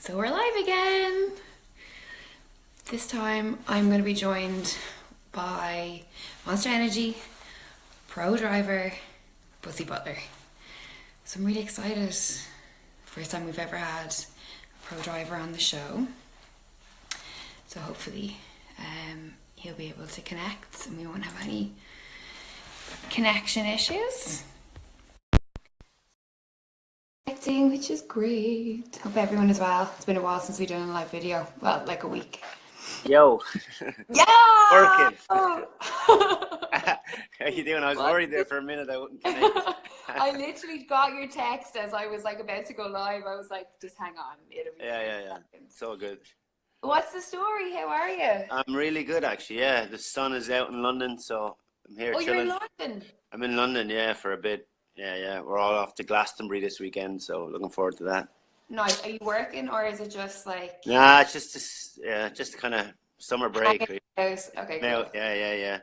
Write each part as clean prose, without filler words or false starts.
So we're live again. This time I'm going to be joined by Monster Energy pro driver Buttsy Butler. So I'm really excited. First time we've ever had a pro driver on the show. So hopefully he'll be able to connect and we won't have any connection issues. Which is great. Hope everyone is well. It's been a while since we've done a live video. Well, like a week. Yo. Yeah! Working. How you doing? I was worried there for a minute I wouldn't connect. I literally got your text as I was like about to go live. I was like, just hang on. Yeah. So good. What's the story? How are you? I'm really good actually, yeah. The sun is out in London, so I'm here chilling. You're in London? I'm in London, yeah, for a bit. Yeah. We're all off to Glastonbury this weekend, so looking forward to that. Nice. Are you working or is it just like... Nah, it's just kind of summer break. Okay, Now, cool. yeah.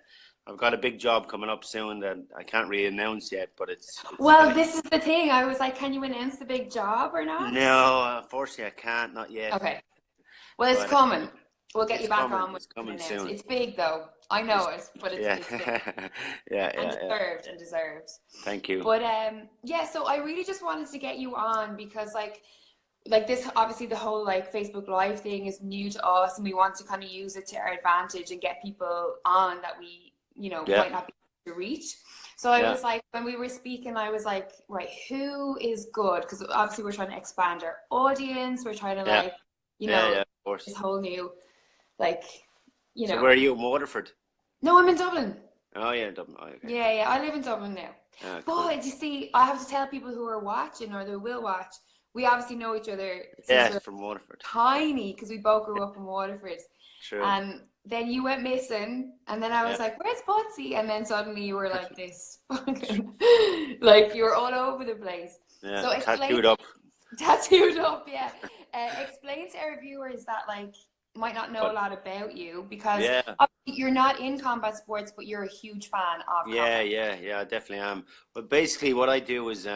I've got a big job coming up soon that I can't really announce yet, but it's well, this is the thing. I was like, can you announce the big job or not? No, unfortunately I can't, not yet. Okay. Well, it's coming. We'll get you back on with it's coming soon. It's big though. I know it, but it's big. And deserved. Thank you. But yeah, so I really just wanted to get you on because like this, obviously the whole like Facebook Live thing is new to us and we want to kind of use it to our advantage and get people on that we, might not be able to reach. So I was like, when we were speaking, I was like, right, who is good? Because obviously we're trying to expand our audience. We're trying to of course. This whole new, So where are you, in Waterford? No, I'm in Dublin. Oh yeah, Dublin. Oh, okay. Yeah, I live in Dublin now. Cool. But you see, I have to tell people who are watching or they will watch, we obviously know each other. Yes, from Waterford. Tiny, because we both grew up in Waterford. True. And then you went missing, and then I was like, where's Buttsy? And then suddenly you were like this, like you were all over the place. Yeah, so tattooed up, yeah. Explain to our viewers that might not know a lot about you because you're not in combat sports, but you're a huge fan of combat. Yeah, I definitely am. But basically what I do is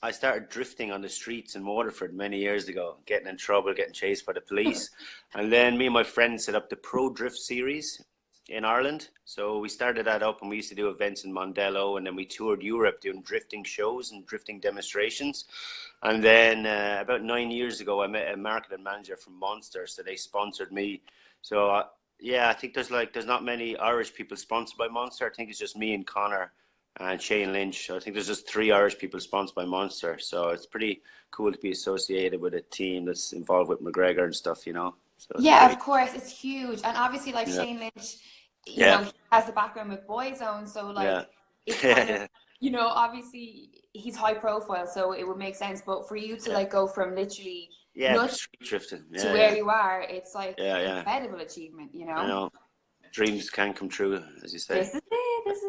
I started drifting on the streets in Waterford many years ago, getting in trouble, getting chased by the police. And then me and my friends set up the Pro Drift series in Ireland. So we started that up and we used to do events in Mondello, and then we toured Europe doing drifting shows and drifting demonstrations. And then about 9 years ago, I met a marketing manager from Monster, so they sponsored me. So I think there's not many Irish people sponsored by Monster. I think it's just me and Conor and Shane Lynch. I think there's just 3 Irish people sponsored by Monster. So it's pretty cool to be associated with a team that's involved with McGregor and stuff, So yeah, of course, it's huge. And obviously, Shane Lynch, he has the background with Boyzone. So, it's kind of, obviously, he's high profile, so it would make sense. But for you to, go from literally street drifting to where you are, it's, incredible achievement, I know. Dreams can come true, as you say. This is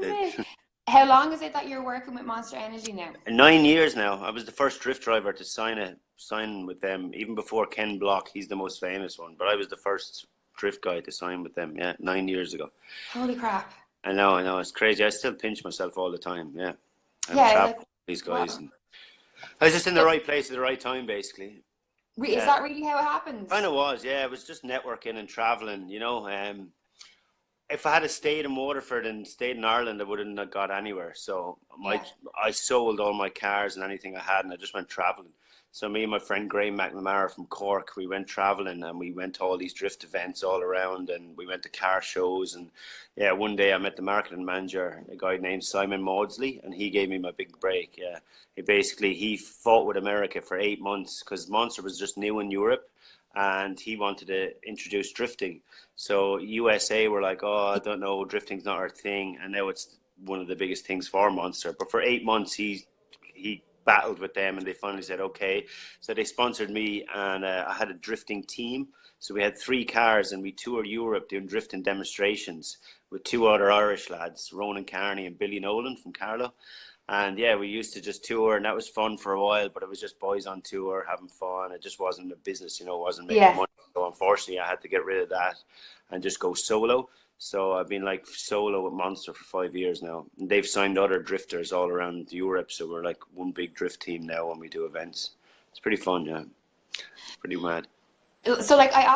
it. How long is it that you're working with Monster Energy now? 9 years now. I was the first drift driver to sign with them, even before Ken Block. He's the most famous one, but I was the first drift guy to sign with them. 9 years ago. Holy crap! I know, it's crazy. I still pinch myself all the time. I'm with these guys. And I was just in the right place at the right time, basically. Is that really how it happens? Kind of was. It was just networking and traveling. If I had stayed in Waterford and stayed in Ireland, I wouldn't have got anywhere. So I sold all my cars and anything I had, and I just went traveling. So me and my friend Graham McNamara from Cork, we went traveling and we went to all these drift events all around, and we went to car shows. And one day I met the marketing manager, a guy named Simon Maudsley, and he gave me my big break. He fought with America for 8 months because Monster was just new in Europe. And he wanted to introduce drifting. So USA were like, oh, I don't know, drifting's not our thing. And now it's one of the biggest things for Monster. But for 8 months, he battled with them, and they finally said, okay. So they sponsored me, and I had a drifting team. So we had 3 cars, and we toured Europe doing drifting demonstrations with 2 other Irish lads, Ronan Carney and Billy Nolan from Carlow. And we used to just tour, and that was fun for a while, but it was just boys on tour having fun. It just wasn't a business, it wasn't making money. So unfortunately, I had to get rid of that and just go solo. So I've been solo with Monster for 5 years now. And they've signed other drifters all around Europe. So we're one big drift team now when we do events. It's pretty fun, It's pretty mad. So like I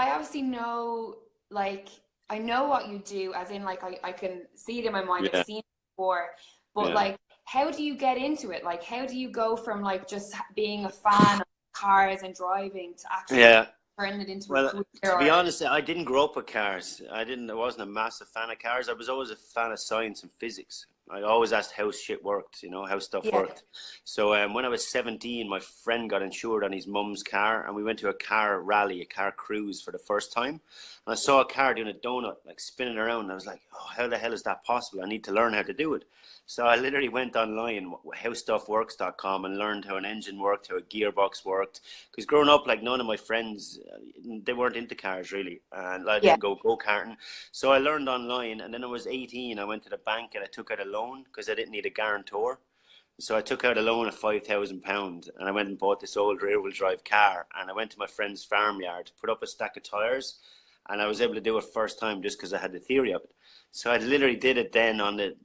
obviously know, like I know what you do, as in like I can see it in my mind. I've Yeah, seen it before, but yeah, like how do you get into it? Like how do you go from like just being a fan of cars and driving to actually yeah. turn it into a Well, career? to be Or honest, I didn't grow up with cars. I wasn't a massive fan of cars. I was always a fan of science and physics. I always asked how shit worked, how stuff yeah, worked. So when I was 17, my friend got insured on his mum's car, and we went to a car rally, a car cruise for the first time. And I saw a car doing a donut, like spinning around. And I was like, oh, how the hell is that possible? I need to learn how to do it. So I literally went online, howstuffworks.com, and learned how an engine worked, how a gearbox worked. Because growing up, like none of my friends, they weren't into cars really, and I yeah. didn't go karting. So I learned online, and then I was 18. I went to the bank and I took out a loan because I didn't need a guarantor. So I took out a loan of £5,000, and I went and bought this old rear-wheel drive car. And I went to my friend's farmyard, put up a stack of tires, and I was able to do it first time just because I had the theory of it. So I literally did it then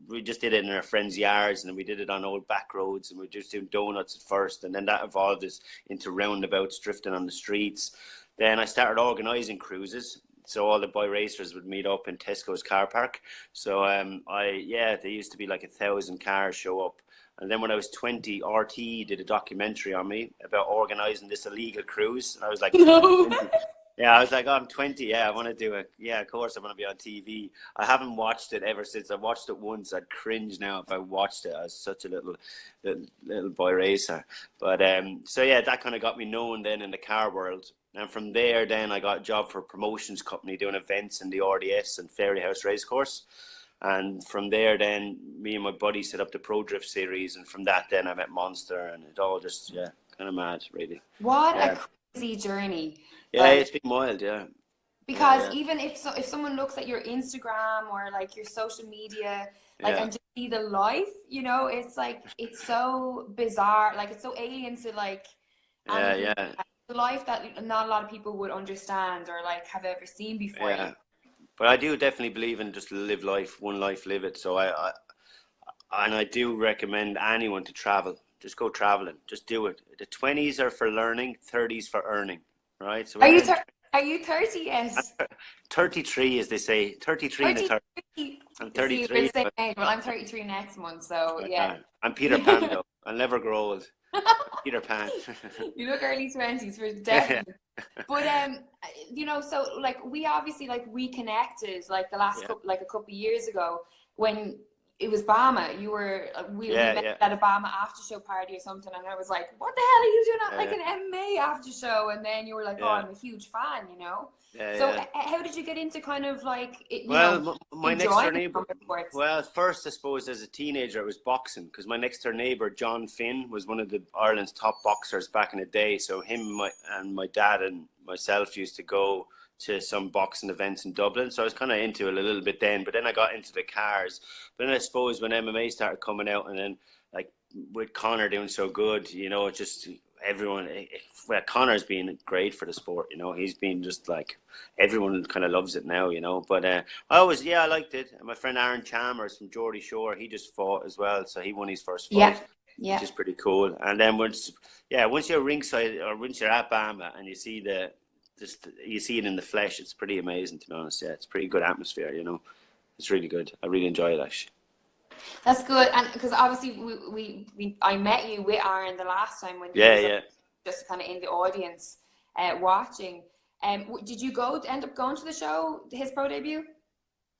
we just did it in our friends' yards, and then we did it on old back roads, and we just doing donuts at first, and then that evolved into roundabouts, drifting on the streets. Then I started organising cruises. So all the boy racers would meet up in Tesco's car park. So there used to be like 1,000 cars show up. And then when I was 20, RT did a documentary on me about organising this illegal cruise. And I was like, I'm No. 20. Yeah, I was like, oh, I'm 20. Yeah, I want to do it. Yeah, of course I want to be on TV. I haven't watched it ever since. I watched it once. I'd cringe now if I watched it. I was such a little boy racer. But so yeah, that kind of got me known then in the car world. And from there, then I got a job for a promotions company doing events in the RDS and Fairyhouse Racecourse. And from there, then me and my buddy set up the Pro Drift series. And from that, then I met Monster, and it all just, yeah, kind of mad, really. What a Yeah. crazy journey. Yeah, Like, it's been wild, yeah. Yeah, because yeah, even if someone looks at your Instagram or like your social media, like, yeah, and just see the life, it's like it's so bizarre, like it's so alien to like yeah, anything, yeah, the life that not a lot of people would understand or like have ever seen before. yeah. But I do definitely believe in just live life, one life, live it. So and I do recommend anyone to travel. Just go traveling. Just do it. The 20s are for learning, 30s for earning, right? So Are when you you're in thir- are you 30 yet? I'm 33, as they say, 33 in the 30. 33. I'm See, we're the 33. same age. Well, I'm 33 next month, so yeah. I'm Peter Pan though. I'll never grow old. Peter Pan. You look early 20s for Yeah, definitely. But so like we obviously like reconnected like the last yeah, couple, like a couple of years ago when it was BAMMA. You were we yeah, met yeah, at a BAMMA after show party or something, and I was like, "What the hell are you doing at like yeah, an MMA after show?" And then you were like, "Oh, yeah, I'm a huge fan." yeah, So yeah. how did you get into kind of like My next door enjoying neighbor. summer sports? Well, first I suppose as a teenager it was boxing because my next door neighbor John Finn was one of the Ireland's top boxers back in the day. So him and my dad and myself used to go to some boxing events in Dublin. So I was kind of into it a little bit then. But then I got into the cars. But then I suppose when MMA started coming out, and then like with Conor doing so good, just everyone. Well, Conor's been great for the sport. He's been just like everyone kind of loves it now. But I liked it. And my friend Aaron Chalmers from Geordie Shore, he just fought as well, so he won his first Yeah, fight, which yeah. is pretty cool. And then once you're ringside or once you're at BAMMA and you see you see it in the flesh, it's pretty amazing, to be honest. Yeah, it's pretty good atmosphere. It's really good. I really enjoy it actually. That's good, and because obviously I met you with Aaron the last time when he Yeah, was yeah. just kind of in the audience watching. Did you end up going to the show, his pro debut?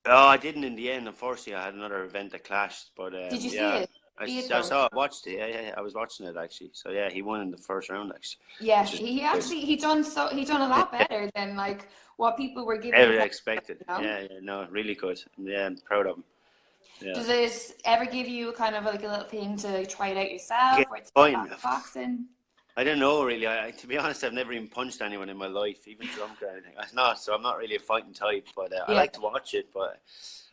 Oh, I didn't in the end. Unfortunately, I had another event that clashed. But Did you see yeah, it? See it I though? saw it, watched it. Yeah, yeah, yeah, I was watching it actually. So yeah, he won in the first round actually, Yeah, which is he good. actually he done a lot better than like what people were giving him Ever credit expected. for. Yeah, yeah, no, really good. Yeah, I'm proud of him. Yeah. Does it ever give you kind of like a little thing to try it out yourself, Okay, or to get fine. back to boxing? I don't know really. To be honest, I've never even punched anyone in my life, even drunk or anything. I'm not, so I'm not really a fighting type. But I Yeah, like to watch it. But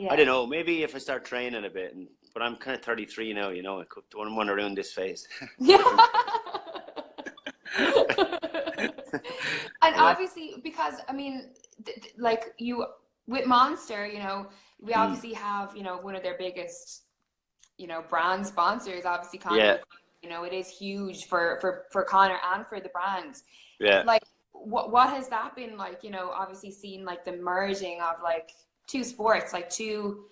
I yeah. don't know. Maybe if I start training a bit, but I'm kind of 33 now. Don't want to ruin this phase. Yeah. And Yeah. obviously, because I mean, like you with Monster, we Mm. obviously have, one of their biggest, brand sponsors, obviously Conor Yeah. McGregor. It is huge for Conor and for the brand. Yeah. Like, what has that been like? You know, obviously seeing like the merging of like two sports, like two.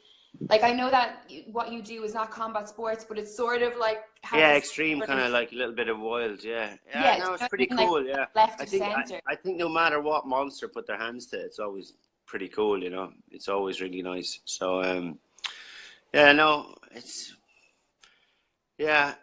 Like, I know that what you do is not combat sports, but it's sort of like has Yeah, this extreme, sort kind of, of like a little bit of wild. Yeah, yeah, do no, you it's know what pretty I mean? Like cool. Yeah, left I of think center. I think no matter what monster put their hands to, it's always pretty cool. You know, it's always really nice. So yeah, no, it's yeah.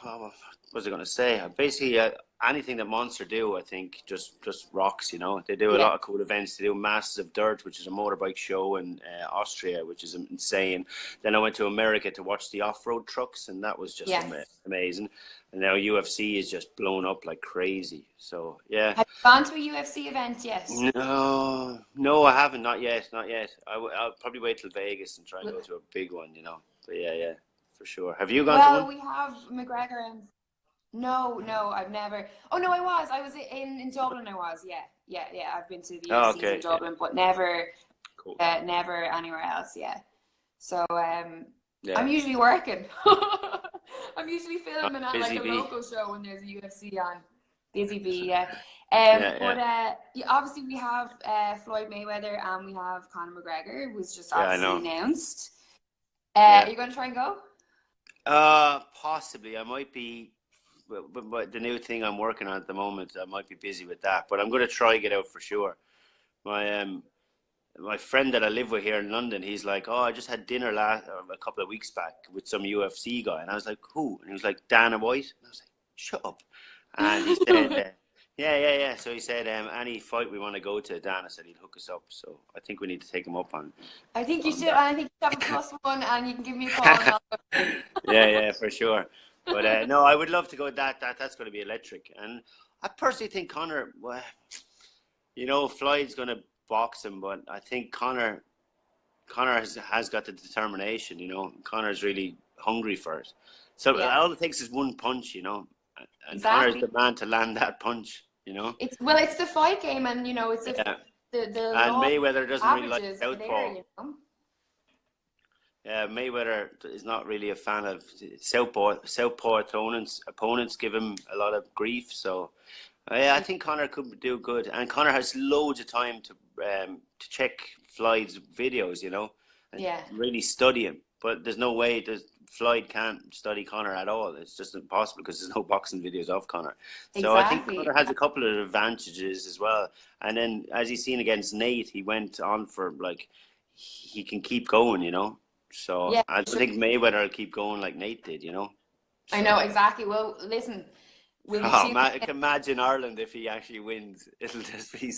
What was I gonna say? Basically, anything that Monster do, I think, just rocks. You know, they do a Yeah, lot of cool events. They do Masters of Dirt, which is a motorbike show in Austria, which is insane. Then I went to America to watch the off-road trucks, and that was just yeah. amazing. And now UFC is just blown up like crazy. So yeah. Have you gone to a UFC event yet? No, no, I haven't. Not yet. Not yet. I'll probably wait till Vegas and try and go to a big one. You know. But yeah, yeah, for sure. Have you gone to Well, one? we have McGregor and no, no, I've never. Oh no, I was. I was in Dublin. I was. Yeah, yeah, yeah. I've been to the Oh, UFCs in okay. Yeah. Dublin, but never, Cool. never anywhere else. Yeah. So Yeah. I'm usually working. I'm usually filming at like Busy a bee. local show when there's a UFC on. Busy bee, yeah. Yeah, But yeah. yeah, obviously we have Floyd Mayweather and we have Conor McGregor, who's just Yeah, I obviously know. announced. Yeah. Are you going to try and go? Possibly. I might be, but the new thing I'm working on at the moment, I might be busy with that. But I'm going to try get out for sure. My friend that I live with here in London, he's like, "Oh, I just had dinner a couple of weeks back with some UFC guy," and I was like, "Who?" And he was like, "Dana White." And I was like, "Shut up." And he said, "Yeah, yeah, yeah." So he said, "Any fight we want to go to, Dana said he'd hook us up." So I think we need to take him up on I think you should. that. I think you have a +1, and you can give me a call. And I'll go. Yeah, yeah, for sure. But no, I would love to go. That's going to be electric. And I personally think Conor. Well, you know, Floyd's going to box him, but I think Conor has got the determination. You know, Conor's really hungry for it. So Yeah, all it takes is one punch. You know, and Conor's exactly. the man to land that punch. You know. It's the fight game, and you know, it's if Yeah. the And law of Mayweather doesn't really like averages are there. southpaw. You know. Yeah, Mayweather is not really a fan of southpaw opponents give him a lot of grief. So yeah, I think Conor could do good, and Conor has loads of time to check Floyd's videos, you know, and Yeah, really study him. But there's no way Floyd can't study Conor at all. It's just impossible because there's no boxing videos of Conor. So I think exactly. Conor has a couple of advantages as well. And then as he's seen against Nate, he went on for like he can keep going, you know. So Yeah, I for don't sure. think Mayweather will keep going like Nate did, you know. I know So exactly. Well, listen, we'll be oh, tuning man, in. imagine Ireland if he actually wins. It'll just be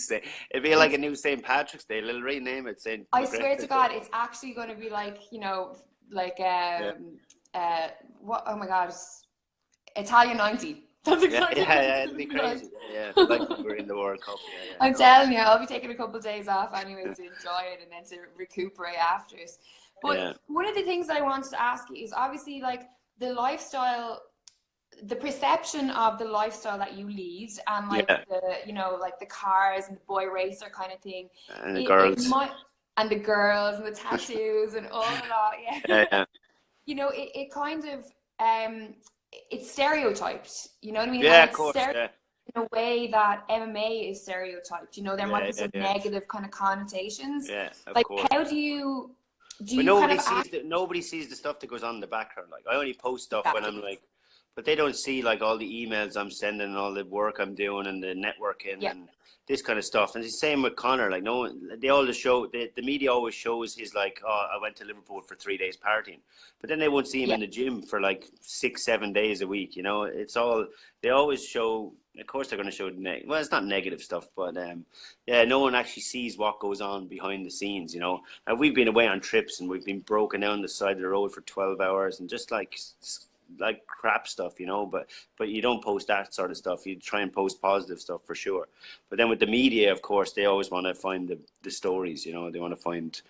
it'll be like a new St. Patrick's Day. They'll rename it St. I swear to McGregor Day. God, it's actually going to be like, you know, like Yeah, what? Oh my God, Italian 90. That's yeah, exactly yeah, what it's yeah. It'll going be to be like. crazy. Yeah, yeah. Like when we're in the World Cup. Yeah, yeah. I'm No. telling you, I'll be taking a couple of days off anyway to enjoy it and then to recuperate after it. Yeah, But one of the things that I wanted to ask you is obviously like the lifestyle, the perception of the lifestyle that you lead, and like yeah. the, you know, like the cars and the boy racer kind of thing. And the It girls. might, and the girls and the tattoos and all of that, yeah. Yeah, yeah, You know, it kind of it's stereotyped. You know what I mean? And yeah. Of it's course. stereotyped Yeah, in a way that MMA is stereotyped. You know, there might yeah, be yeah, some yeah. negative kind of connotations. Yeah, of Like, course. how do But you kind of act nobody sees the stuff that goes on in the background. Like I only post stuff when exactly? I'm like, but they don't see like all the emails I'm sending and all the work I'm doing and the networking Yeah, and this kind of stuff. And it's the same with Conor. Like no one, they all show the media always shows his like, oh, I went to Liverpool for 3 days partying, but then they won't see him yeah, in the gym for like 6, 7 days a week. You know, it's all they always show. Of course, they're going to show well, it's not negative stuff, but yeah, no one actually sees what goes on behind the scenes. You know, and we've been away on trips and we've been broken down the side of the road for 12 hours and just like crap stuff, you know. But you don't post that sort of stuff. You try and post positive stuff for sure. But then with the media, of course, they always want to find the stories. You know, they want to find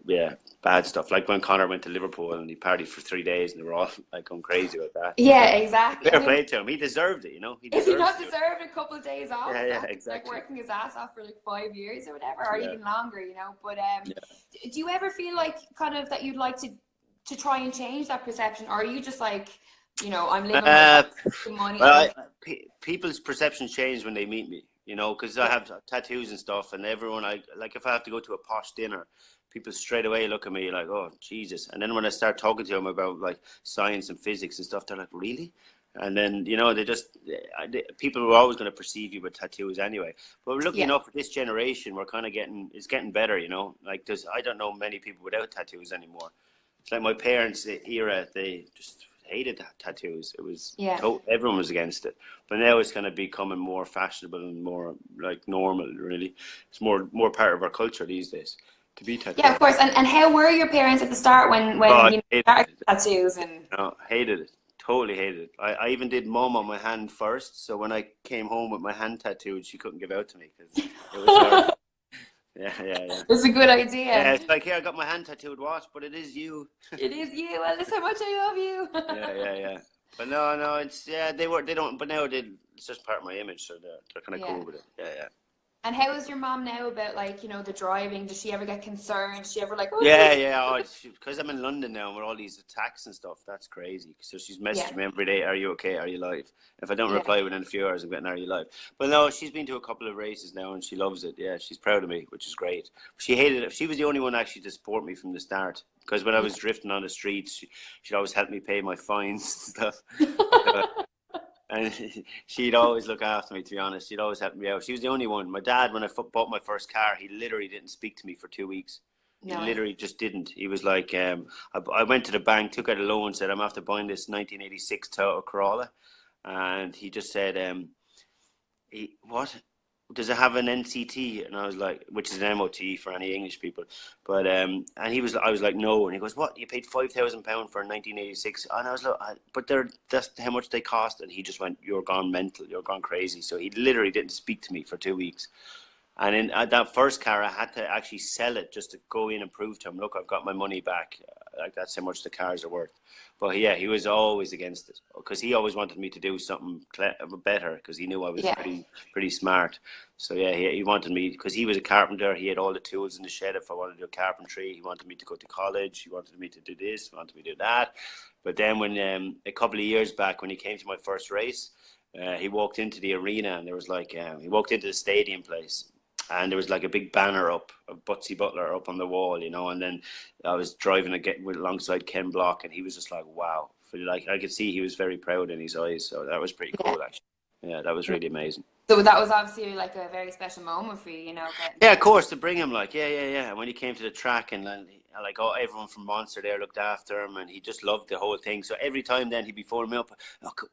yeah, bad stuff. Like when Conor went to Liverpool and he partied for 3 days and they were all like going crazy about that. yeah, exactly. I Fair mean, play to him. He deserved it, you know. He if he deserves not to do it. deserved a couple of days off Yeah, yeah, after like exactly. working his ass off for like 5 years or whatever, or Yeah, even longer, you know. But yeah. do you ever feel like kind of that you'd like to try and change that perception, or are you just like you know, I'm living my money. Well, people's perceptions change when they meet me, you know, because I have tattoos and stuff, and everyone, like if I have to go to a posh dinner, people straight away look at me like, oh, Jesus. And then when I start talking to them about like science and physics and stuff, they're like, really? And then, you know, people were always going to perceive you with tattoos anyway. But we're lucky enough for this generation, we're kind of it's getting better, you know. Like, I don't know many people without tattoos anymore. It's like my parents' era, they just hated tattoos. It was everyone was against it. But now it's kind of becoming more fashionable and more like normal, really. It's more part of our culture these days to be tattooed. Yeah, of course. And how were your parents at the start when you started tattoos? And no, hated it. Totally hated it. I even did mum on my hand first. So when I came home with my hand tattooed, she couldn't give out to me because it was her. Yeah. It's a good idea. Yeah, it's like, here, I got my hand tattooed, what? But it is you. It is you. Well, that's how much I love you. Yeah. But no, it's, they don't, but now it's just part of my image, so they're kind of cool with it. Yeah. And how is your mom now about, like, you know, the driving? Does she ever get concerned? Does she ever like, Yeah. Because I'm in London now and with all these attacks and stuff, that's crazy. So she's messaging me every day, are you okay? Are you live? If I don't reply within a few hours, I'm getting, are you live? But no, she's been to a couple of races now and she loves it. Yeah, she's proud of me, which is great. She hated it. She was the only one actually to support me from the start. Because when I was drifting on the streets, she'd always help me pay my fines and stuff. And she'd always look after me, to be honest. She'd always help me out. She was the only one. My dad, when I bought my first car, he literally didn't speak to me for 2 weeks. He literally just didn't. He was like, I went to the bank, took out a loan, said, I'm after buying this 1986 Toyota Corolla. And he just said, what? Does it have an NCT? And I was like, which is an MOT for any English people. But and I was like, no. And he goes, what? You paid £5,000 for a 1986? And I was like, but that's how much they cost. And he just went, you're gone mental, you're gone crazy. So he literally didn't speak to me for 2 weeks. And in that first car, I had to actually sell it just to go in and prove to him, look, I've got my money back. Like, that's how much the cars are worth. But yeah, he was always against it because he always wanted me to do something better because he knew I was pretty smart. So yeah, he wanted me, because he was a carpenter. He had all the tools in the shed if I wanted to do carpentry. He wanted me to go to college. He wanted me to do this. He wanted me to do that. But then when a couple of years back, when he came to my first race, he walked into the arena and there was like, he walked into the stadium place. And there was like a big banner up of Buttsy Butler up on the wall, you know. And then I was driving alongside Ken Block, and he was just like, wow. Like, I could see he was very proud in his eyes. So that was pretty cool, actually. Yeah, that was really amazing. So that was obviously like a very special moment for you, you know. Yeah, of course, to bring him, like, yeah. And when he came to the track, and then, like, everyone from Monster there looked after him, and he just loved the whole thing. So every time then he'd be phoning me up,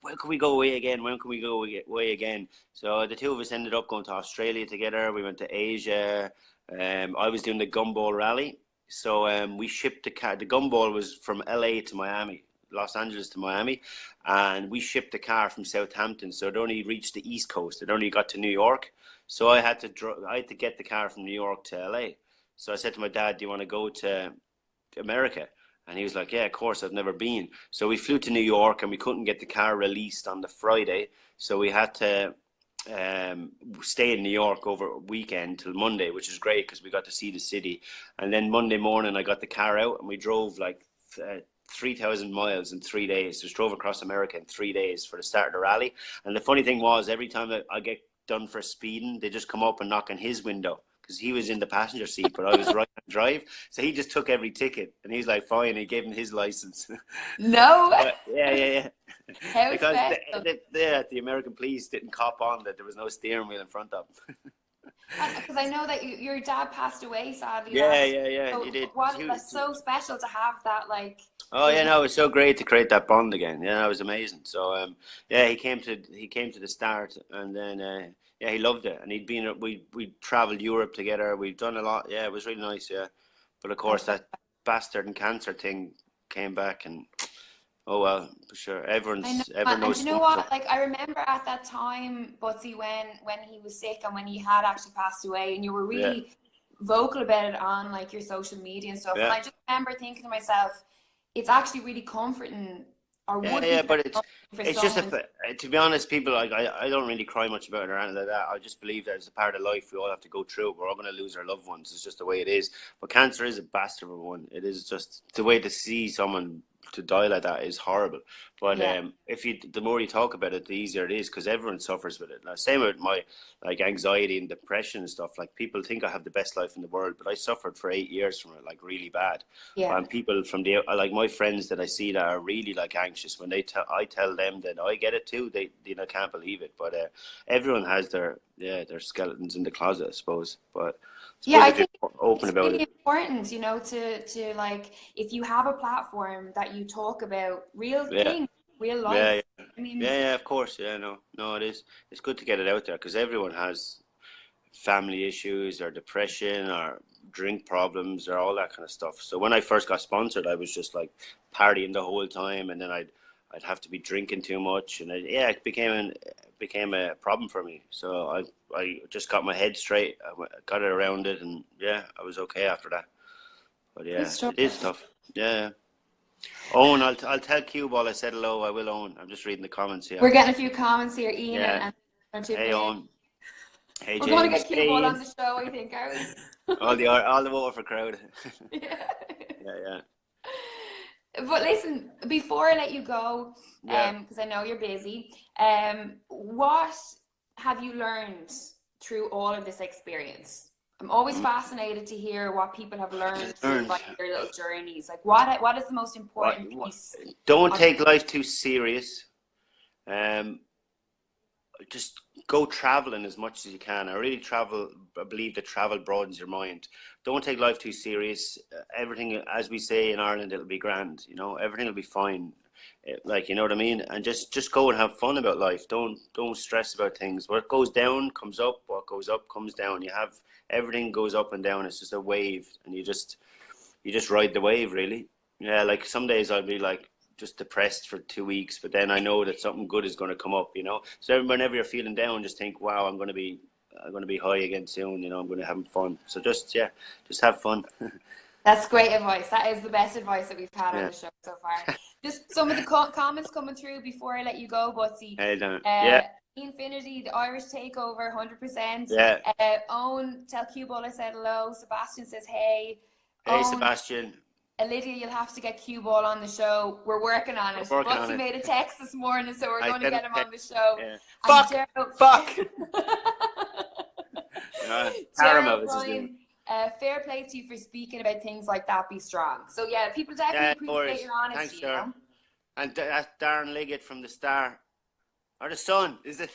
when can we go away again? When can we go away again? So the two of us ended up going to Australia together. We went to Asia. I was doing the Gumball Rally. So we shipped the car. The Gumball was from LA to Miami. Los Angeles to Miami, and we shipped the car from Southampton, so it only reached the East Coast. It only got to New York, so I had to get the car from New York to LA. So I said to my dad, do you want to go to America? And he was like, yeah, of course, I've never been. So we flew to New York, and we couldn't get the car released on the Friday, so we had to stay in New York over a weekend till Monday, which is great because we got to see the city. And then Monday morning I got the car out, and we drove like 3,000 miles in 3 days. Just drove across America in 3 days for the start of the rally. And the funny thing was, every time I get done for speeding, they just come up and knock on his window because he was in the passenger seat, but I was right on drive. So he just took every ticket, and he's like, fine. He gave him his license. No. Yeah. How because the American police didn't cop on that there was no steering wheel in front of him. Because I know that your dad passed away, sadly. Yeah, so he did. That's so special to have that, like. Oh yeah, no, it was so great to create that bond again. Yeah, that was amazing. So he came to the start, and then he loved it, and we traveled Europe together. We've done a lot. Yeah, it was really nice. Yeah, but of course that bastard and cancer thing came back, and oh well, for sure. Everyone knows. And you know what? Like, I remember at that time, Buttsy, when he was sick and when he had actually passed away, and you were really vocal about it on like your social media and stuff. And I just remember thinking to myself, it's actually really comforting. But it's just to be honest, people, like, I don't really cry much about it or anything like that. I just believe that it's a part of life. We all have to go through it. We're all going to lose our loved ones. It's just the way it is. But cancer is a bastard one. It is just the way to see someone to die like that is horrible. But Yeah. the more you talk about it, the easier it is, because everyone suffers with it. Now, same with my like anxiety and depression and stuff. Like, people think I have the best life in the world, but I suffered for 8 years from it, like really bad. Yeah. And people from the like my friends that I see that are really like anxious, when I tell them that I get it too, they can't believe it. But everyone has their skeletons in the closet, I suppose. But I Yeah, suppose I if you're think open it's about really it, important, you know, to like, if you have a platform that you talk about real yeah. things, real Yeah, life. yeah, I mean, yeah, of course. Yeah, no, it is. It's good to get it out there, because everyone has family issues or depression or drink problems or all that kind of stuff. So when I first got sponsored, I was just like partying the whole time, and then I'd have to be drinking too much, and it became a problem for me. So I just got my head straight, got it around it, and yeah, I was okay after that. But good yeah, stuff. it is tough. Yeah. Owen, I'll tell Cue Ball I said hello. I will, Owen. I'm just reading the comments We're here. getting a few comments here, Ian Yeah. and Hey, chipping in. Owen. Hey, We're going to James. get cue Hey, ball Ian. on the show, I think, are we? All the water for crowd. Yeah. Yeah. But listen, before I let you go, Yeah. because I know you're busy, what have you learned through all of this experience? I'm always fascinated to hear what people have learned through Learned. like their little journeys. Like, what is the most important What? piece Don't of take life too serious. Um, just go traveling as much as you can. I believe that travel broadens your mind. Don't take life too serious. Everything, as we say in Ireland, it'll be grand. You know, everything will be fine. Like, you know what I mean? And just go and have fun about life. Don't stress about things. What goes down comes up. What goes up comes down. Everything goes up and down. It's just a wave, and you just ride the wave, really. Yeah, like some days I'll be like just depressed for 2 weeks, but then I know that something good is going to come up, you know. So whenever you're feeling down, just think, wow, I'm going to be high again soon. You know, I'm going to have fun. So just have fun. That's great advice. That is the best advice that we've had on Yeah. the show so far. Just some of the comments coming through before I let you go, Buttsy. Hey, Dan. Yeah. Infinity, the Irish takeover, 100%. Yeah. Owen, tell Cue Ball I said hello. Sebastian says hey. Hey, Owen, Sebastian. Lydia, you'll have to get Cue Ball on the show. We're working on it. We're working on Buttsy it. made a text this morning, so we're I going to said, get him okay. on the show. Yeah. And Fuck. Gerald Caramel is his name. Ryan, fair play to you for speaking about things like that. Be strong. So yeah, people definitely appreciate your honesty. Thanks, you sir. know? And that's Darren Liggett from the Star, or the Sun, is it?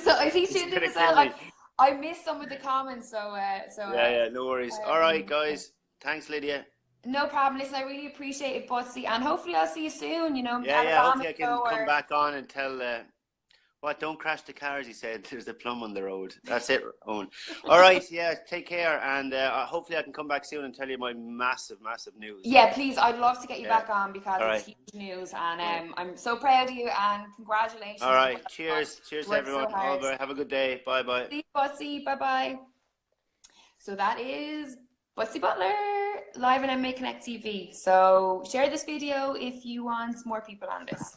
So is he tuned in as well? I missed some of the comments, Yeah, no worries. All right, guys. Thanks, Lydia. No problem. Listen, I really appreciate it, Buttsy, and hopefully I'll see you soon. You know, Yeah. Hopefully I can come back on and tell. Don't crash the cars, he said. There's a plum on the road. That's it, Owen. All right, yeah, take care. And hopefully I can come back soon and tell you my massive news. Yeah, please. I'd love to get you back on, because it's huge news. And I'm so proud of you, and congratulations. All right, cheers everyone. So have a good day. Bye. See you, Buttsy. Bye. So that is Buttsy Butler, live on MMACTV. So share this video if you want more people on this.